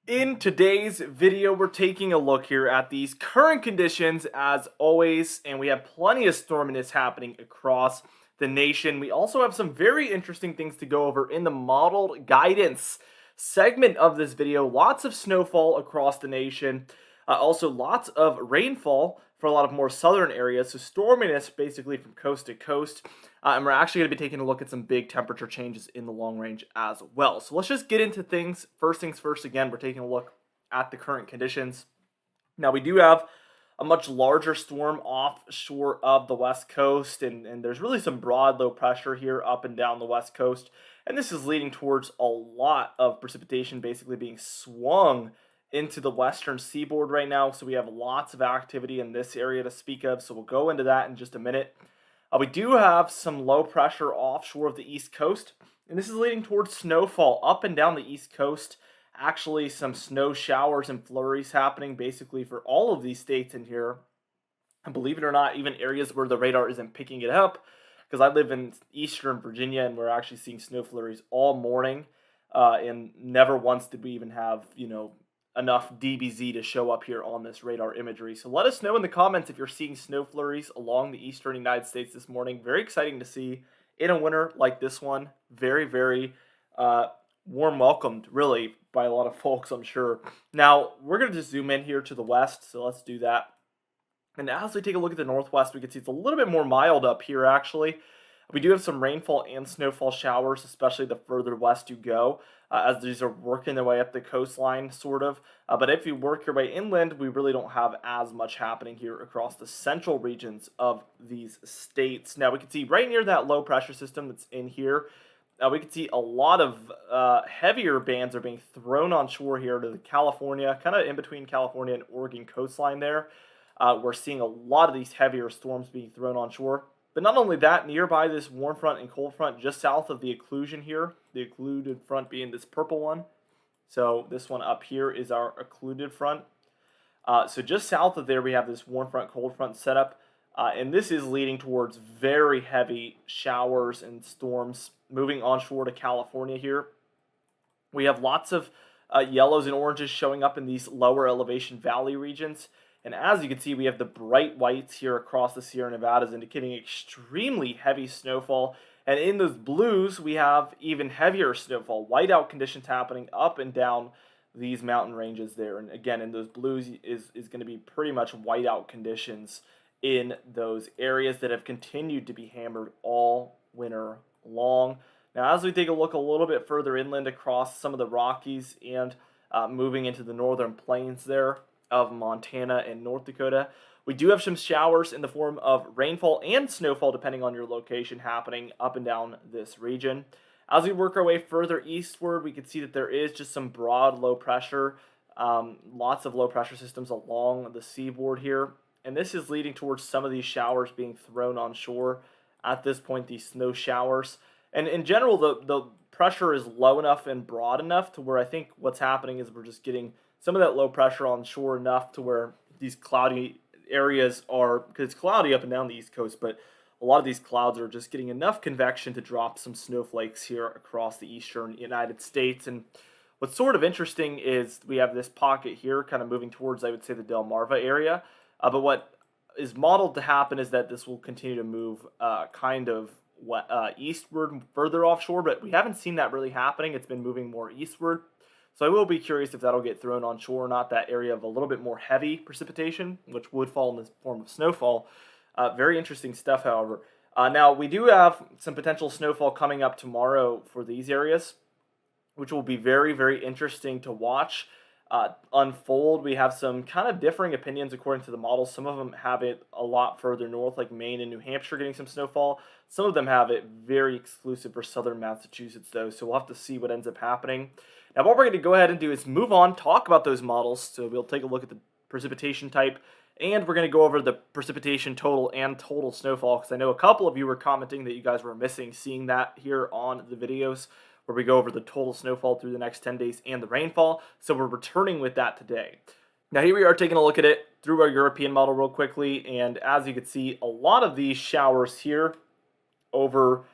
In today's video, we're taking a look here at these current conditions as always, and we have plenty of storminess happening across the nation. We also have some very interesting things to go over in the modeled guidance segment of this video. Lots of snowfall across the nation, also lots of rainfall for a lot of more southern areas, so storminess basically from coast to coast. And we're actually going to be taking a look at some big temperature changes in the long range as well. So let's just get into things. First things first, again, we're taking a look at the current conditions. Now, we do have a much larger storm offshore of the west coast, and there's really some broad low pressure here up and down the west coast. And this is leading towards a lot of precipitation basically being swung into the western seaboard right now. So we have lots of activity in this area to speak of. So we'll go into that in just a minute. We do have some low pressure offshore of the east coast, and this is leading towards snowfall up and down the east coast. Actually, some snow showers and flurries happening basically for all of these states in here. And believe it or not, even areas where the radar isn't picking it up, because I live in eastern Virginia and we're actually seeing snow flurries all morning, and never once did we even have, enough DBZ to show up here on this radar imagery. So let us know in the comments if you're seeing snow flurries along the eastern United States this morning. Very exciting to see in a winter like this one. Very, very warm welcomed, really, by a lot of folks, I'm sure. Now, we're going to just zoom in here to the west, so let's do that. And as we take a look at the northwest, we can see it's a little bit more mild up here, actually. We do have some rainfall and snowfall showers, especially the further west you go, as these are working their way up the coastline, sort of. But if you work your way inland, we really don't have as much happening here across the central regions of these states. Now, we can see right near that low pressure system that's in here, we can see a lot of heavier bands are being thrown on shore here to the California, kind of in between California and Oregon coastline there. We're seeing a lot of these heavier storms being thrown on shore. But not only that, nearby this warm front and cold front just south of the occlusion here, the occluded front being this purple one. So this one up here is our occluded front. So just south of there, we have this warm front, cold front setup. And this is leading towards very heavy showers and storms moving onshore to California here. We have lots of yellows and oranges showing up in these lower elevation valley regions. And as you can see, we have the bright whites here across the Sierra Nevadas indicating extremely heavy snowfall. And in those blues, we have even heavier snowfall, whiteout conditions happening up and down these mountain ranges there. And again, in those blues is going to be pretty much whiteout conditions in those areas that have continued to be hammered all winter long. Now, as we take a look a little bit further inland across some of the Rockies and moving into the northern plains there of Montana and North Dakota, we do have some showers in the form of rainfall and snowfall depending on your location happening up and down this region. As we work our way further eastward, we can see that there is just some broad low pressure, lots of low pressure systems along the seaboard here, and this is leading towards some of these showers being thrown on shore at this point, these snow showers. And in general, the pressure is low enough and broad enough to where I think what's happening is we're just getting some of that low pressure on shore enough to where these cloudy areas are, because it's cloudy up and down the east coast, but a lot of these clouds are just getting enough convection to drop some snowflakes here across the eastern United States. And what's sort of interesting is we have this pocket here kind of moving towards, I would say, the Delmarva area. But what is modeled to happen is that this will continue to move kind of eastward, further offshore, but we haven't seen that really happening. It's been moving more eastward. So I will be curious if that'll get thrown on shore or not, that area of a little bit more heavy precipitation, which would fall in the form of snowfall. Very interesting stuff, however. Now, we do have some potential snowfall coming up tomorrow for these areas, which will be very, very interesting to watch unfold. We have some kind of differing opinions according to the models. Some of them have it a lot further north, like Maine and New Hampshire getting some snowfall. Some of them have it very exclusive for southern Massachusetts, though, so we'll have to see what ends up happening. Now, what we're going to go ahead and do is move on, talk about those models. So we'll take a look at the precipitation type, and we're going to go over the precipitation total and total snowfall, because I know a couple of you were commenting that you guys were missing seeing that here on the videos, where we go over the total snowfall through the next 10 days and the rainfall. So we're returning with that today. Now, here we are taking a look at it through our European model real quickly, and as you can see, a lot of these showers here over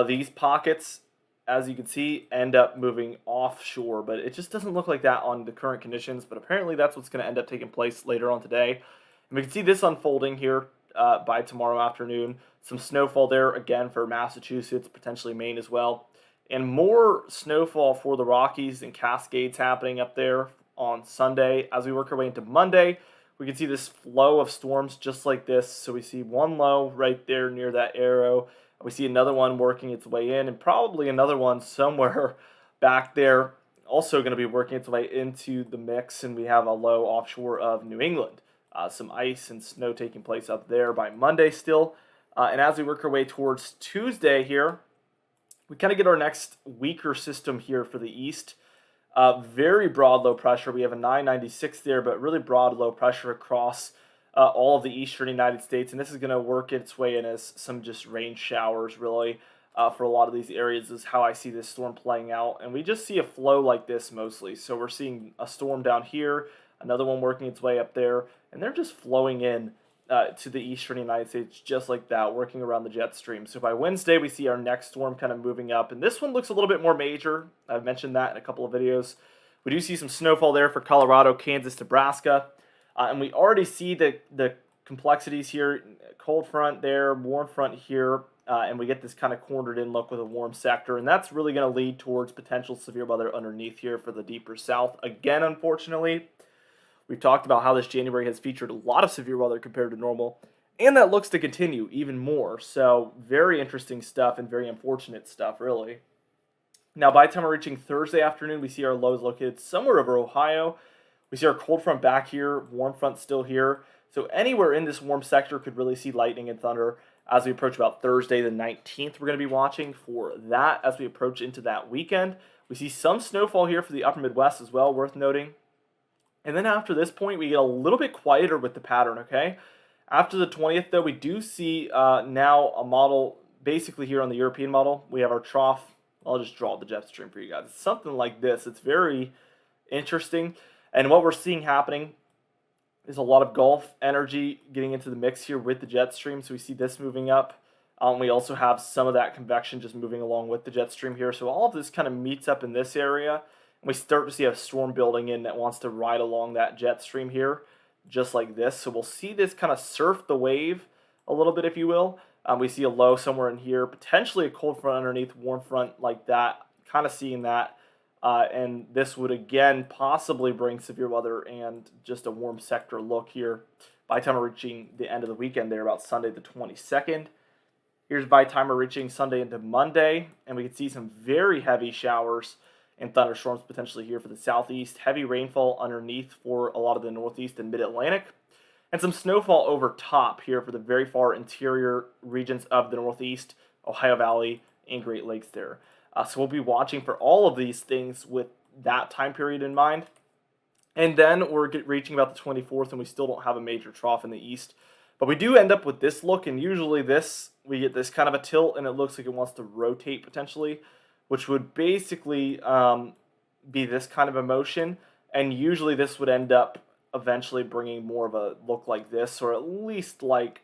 these pockets as you can see, end up moving offshore, but it just doesn't look like that on the current conditions, but apparently that's what's going to end up taking place later on today. And we can see this unfolding here by tomorrow afternoon. Some snowfall there, again, for Massachusetts, potentially Maine as well. And more snowfall for the Rockies and Cascades happening up there on Sunday. As we work our way into Monday, we can see this flow of storms just like this. So we see one low right there near that arrow. We see another one working its way in, and probably another one somewhere back there also going to be working its way into the mix. And we have a low offshore of New England. Some ice and snow taking place up there by Monday still. And as we work our way towards Tuesday here, we kind of get our next weaker system here for the east. Very broad low pressure. We have a 996 there, but really broad low pressure across all of the eastern United States. And this is going to work its way in as some just rain showers, really, for a lot of these areas is how I see this storm playing out. And we just see a flow like this mostly. So we're seeing a storm down here, another one working its way up there, and they're just flowing in to the eastern United States just like that, working around the jet stream. So by Wednesday, we see our next storm kind of moving up, and this one looks a little bit more major. I've mentioned that in a couple of videos. We do see some snowfall there for Colorado, Kansas, Nebraska, and we already see the complexities here. Cold front there, warm front here, and we get this kind of cornered in look with a warm sector, and that's really going to lead towards potential severe weather underneath here for the deeper south. Again, unfortunately, we've talked about how this January has featured a lot of severe weather compared to normal, and that looks to continue even more. So very interesting stuff and very unfortunate stuff, really. Now, by the time we're reaching Thursday afternoon, we see our lows located somewhere over Ohio. We see our cold front back here, warm front still here. So anywhere in this warm sector could really see lightning and thunder as we approach about Thursday the 19th. We're going to be watching for that as we approach into that weekend. We see some snowfall here for the upper Midwest as well, worth noting. And then after this point, we get a little bit quieter with the pattern, okay? After the 20th, though, we do see now a model, basically here on the European model, we have our trough. I'll just draw the jet stream for you guys. It's something like this. It's very interesting. And what we're seeing happening is a lot of Gulf energy getting into the mix here with the jet stream. So we see this moving up. We also have some of that convection just moving along with the jet stream here. So all of this kind of meets up in this area. We start to see a storm building in that wants to ride along that jet stream here, just like this. So we'll see this kind of surf the wave a little bit, if you will. We see a low somewhere in here, potentially a cold front underneath, warm front like that, kind of seeing that. And this would, again, possibly bring severe weather and just a warm sector look here by the time we're reaching the end of the weekend there, about Sunday the 22nd. Here's by the time we're reaching Sunday into Monday, and we can see some very heavy showers and thunderstorms potentially here for the southeast. Heavy rainfall underneath for a lot of the northeast and mid-Atlantic. And some snowfall over top here for the very far interior regions of the northeast, Ohio Valley, and Great Lakes there. So we'll be watching for all of these things with that time period in mind. And then we're reaching about the 24th, and we still don't have a major trough in the east. But we do end up with this look, and usually we get this kind of a tilt, and it looks like it wants to rotate potentially, which would basically be this kind of a motion. And usually this would end up eventually bringing more of a look like this, or at least like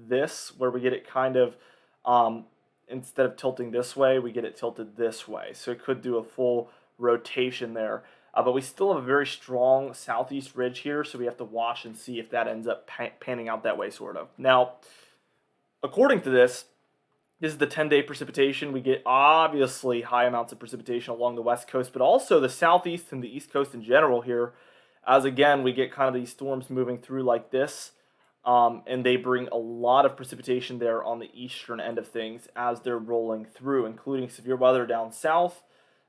this, where we get it kind of, instead of tilting this way, we get it tilted this way. So it could do a full rotation there. But we still have a very strong southeast ridge here, so we have to watch and see if that ends up panning out that way, sort of. Now, according to this is the 10-day precipitation. We get obviously high amounts of precipitation along the west coast, but also the southeast and the east coast in general here, as again, we get kind of these storms moving through like this, and they bring a lot of precipitation there on the eastern end of things as they're rolling through, including severe weather down south,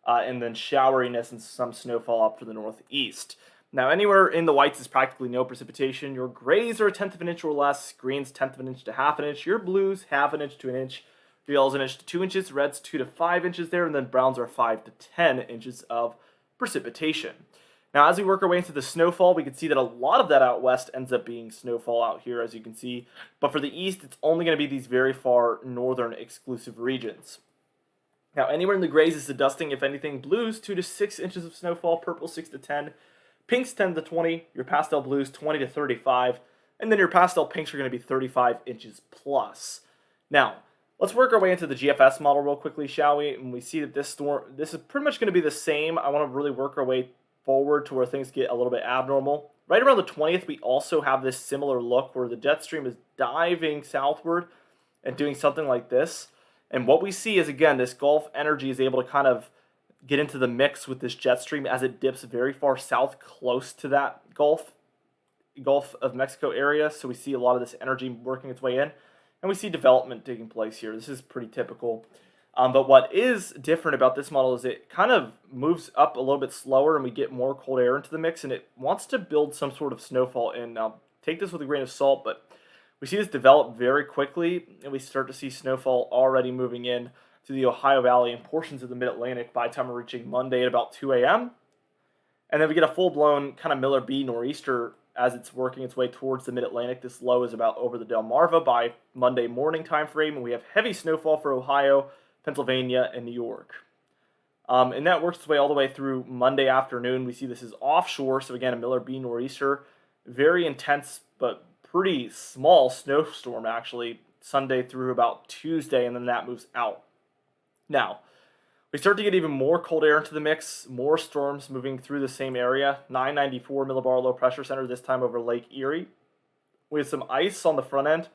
and then showeriness and some snowfall up for the northeast. Now, anywhere in the whites is practically no precipitation. Your grays are 1/10 of an inch or less, greens 1/10 of an inch to 1/2 an inch, your blues 1/2 an inch to an inch, your yellows 1 inch to 2 inches, reds 2 to 5 inches there, and then browns are 5 to 10 inches of precipitation. Now, as we work our way into the snowfall, we can see that a lot of that out west ends up being snowfall out here, as you can see. But for the east, it's only going to be these very far northern exclusive regions. Now, anywhere in the grays is the dusting, if anything. Blues, 2 to 6 inches of snowfall. Purple, 6 to 10. Pinks, 10 to 20. Your pastel blues, 20 to 35. And then your pastel pinks are going to be 35 inches plus. Now, Let's work our way into the GFS model real quickly, shall we? And we see that this is pretty much going to be the same. I want to really work our way forward to where things get a little bit abnormal. Right around the 20th, we also have this similar look where the jet stream is diving southward and doing something like this. And what we see is, again, this Gulf energy is able to kind of get into the mix with this jet stream as it dips very far south, close to that Gulf of Mexico area. So we see a lot of this energy working its way in. And we see development taking place here. This is pretty typical. But what is different about this model is it kind of moves up a little bit slower and we get more cold air into the mix, and it wants to build some sort of snowfall in. Now, take this with a grain of salt, but we see this develop very quickly, and we start to see snowfall already moving in to the Ohio Valley and portions of the Mid-Atlantic by the time we're reaching Monday at about 2 a.m. And then we get a full-blown kind of Miller B nor'easter as it's working its way towards the Mid-Atlantic. This low is about over the Delmarva by Monday morning time frame, and we have heavy snowfall for Ohio, Pennsylvania, and New York. And that works its way all the way through Monday afternoon. We see this is offshore, so again, a Miller B nor'easter. Very intense, but pretty small snowstorm, actually, Sunday through about Tuesday, and then that moves out. Now, we start to get even more cold air into the mix, more storms moving through the same area. 994 millibar low pressure center, this time over Lake Erie. We have some ice on the front end,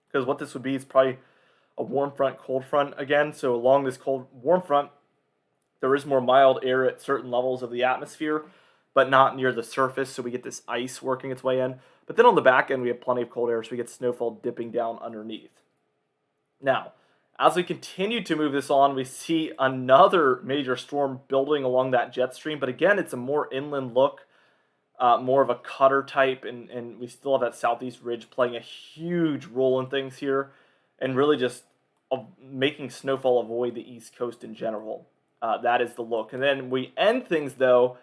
because what this would be is probably a warm front, cold front again. So along this cold, warm front, there is more mild air at certain levels of the atmosphere, but not near the surface. So we get this ice working its way in. But then on the back end, we have plenty of cold air, so we get snowfall dipping down underneath. Now, as we continue to move this on, we see another major storm building along that jet stream. But again, it's a more inland look, more of a cutter type, and we still have that southeast ridge playing a huge role in things here, and really just making snowfall avoid the East Coast in general. That is the look. And then we end things, though,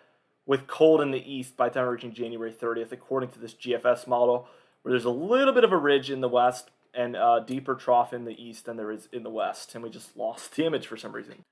with cold in the east by the time we're reaching January 30th, according to this GFS model, where there's a little bit of a ridge in the west and a deeper trough in the east than there is in the west. And we just lost the image for some reason.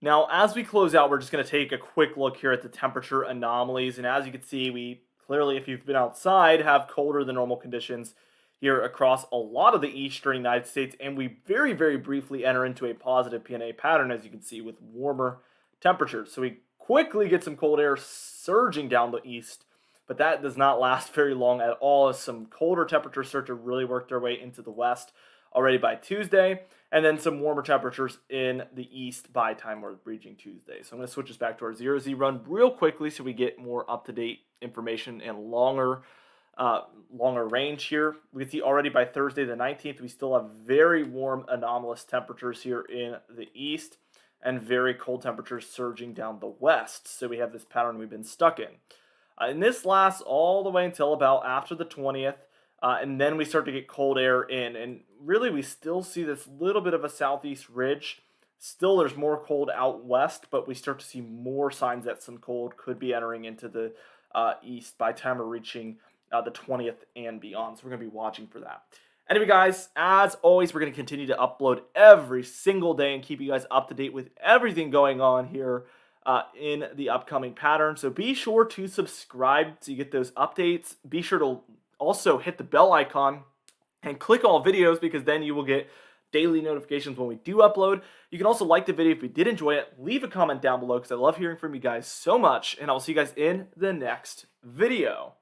Now, as we close out, we're just going to take a quick look here at the temperature anomalies. And as you can see, we clearly, if you've been outside, have colder than normal conditions here across a lot of the eastern United States. And we very, very briefly enter into a positive PNA pattern, as you can see, with warmer temperatures. So we quickly get some cold air surging down the east, but that does not last very long at all, as some colder temperatures start to really work their way into the west already by Tuesday, and then some warmer temperatures in the east by the time we're reaching Tuesday. So I'm going to switch us back to our 0Z run real quickly so we get more up-to-date information and longer range here. We can see already by Thursday the 19th, we still have very warm anomalous temperatures here in the east and very cold temperatures surging down the west. So we have this pattern we've been stuck in. And this lasts all the way until about after the 20th, and then we start to get cold air in. And really, we still see this little bit of a southeast ridge. Still, there's more cold out west, but we start to see more signs that some cold could be entering into the east by the time we're reaching the 20th and beyond. So we're going to be watching for that. Anyway, guys, as always, we're going to continue to upload every single day and keep you guys up to date with everything going on here in the upcoming pattern. So be sure to subscribe so you get those updates. Be sure to also hit the bell icon and click all videos, because then you will get daily notifications when we do upload. You can also like the video if you did enjoy it. Leave a comment down below, because I love hearing from you guys so much, and I'll see you guys in the next video.